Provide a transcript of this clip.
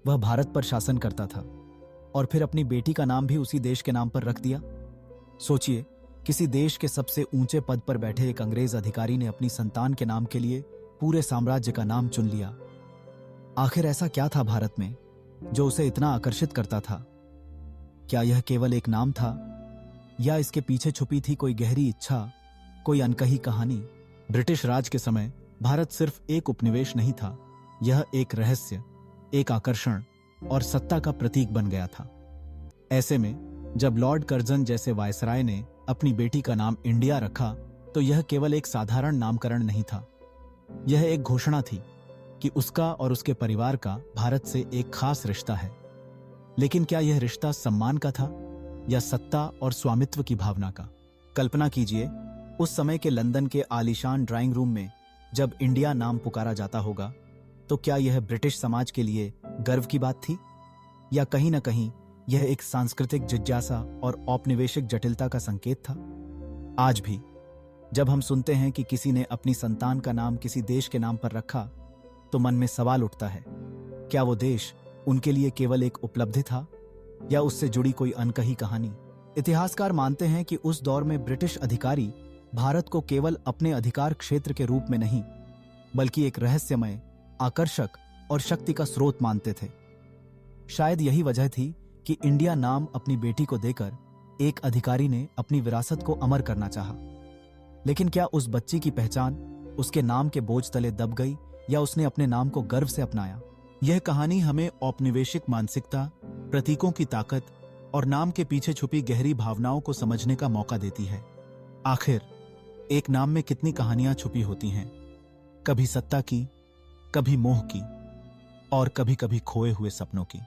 वह भारत पर शासन करता था और फिर अपनी बेटी का नाम भी उसी देश के नाम पर रख दिया। सोचिए, किसी देश के सबसे ऊंचे पद पर बैठे एक अंग्रेज अधिकारी ने अपनी संतान के नाम के लिए पूरे साम्राज्य का नाम चुन लिया। आखिर ऐसा क्या था भारत में जो उसे इतना आकर्षित करता था? क्या यह केवल एक नाम था या इसके पीछे छुपी थी कोई गहरी इच्छा, कोई अनकही कहानी? ब्रिटिश राज के समय भारत सिर्फ एक उपनिवेश नहीं था, यह एक रहस्य, एक आकर्षण और सत्ता का प्रतीक बन गया था। ऐसे में जब लॉर्ड कर्जन जैसे वायसराय ने अपनी बेटी का नाम इंडिया रखा तो यह केवल एक साधारण नामकरण नहीं था। यह एक घोषणा थी कि उसका और उसके परिवार का भारत से एक खास रिश्ता है। लेकिन क्या यह रिश्ता सम्मान का था या सत्ता और स्वामित्व की भावना का? कल्पना कीजिए, उस समय के लंदन के आलीशान ड्राइंग रूम में जब इंडिया नाम पुकारा जाता होगा तो क्या यह ब्रिटिश समाज के लिए गर्व की बात थी या कहीं ना कहीं यह एक सांस्कृतिक जिज्ञासा और औपनिवेशिक जटिलता का संकेत था? आज भी जब हम सुनते हैं कि किसी ने अपनी संतान का नाम किसी देश के नाम पर रखा तो मन में सवाल उठता है, क्या वो देश उनके लिए केवल एक उपलब्धि था या उससे जुड़ी कोई अनकही कहानी? इतिहासकार मानते हैं कि उस दौर में ब्रिटिश अधिकारी भारत को केवल अपने अधिकार क्षेत्र के रूप में नहीं बल्कि एक रहस्यमय, आकर्षक और शक्ति का स्रोत मानते थे। शायद यही वजह थी कि इंडिया नाम अपनी बेटी को देकर एक अधिकारी ने अपनी विरासत को अमर करना चाहा। लेकिन क्या उस बच्ची की पहचान उसके नाम के बोझ तले दब गई या उसने अपने नाम को गर्व से अपनाया? यह कहानी हमें औपनिवेशिक मानसिकता, प्रतीकों की ताकत और नाम के पीछे छुपी गहरी भावनाओं को समझने का मौका देती है। आखिर एक नाम में कितनी कहानियां छुपी होती हैं, कभी सत्ता की, कभी मोह की और कभी कभी खोए हुए सपनों की।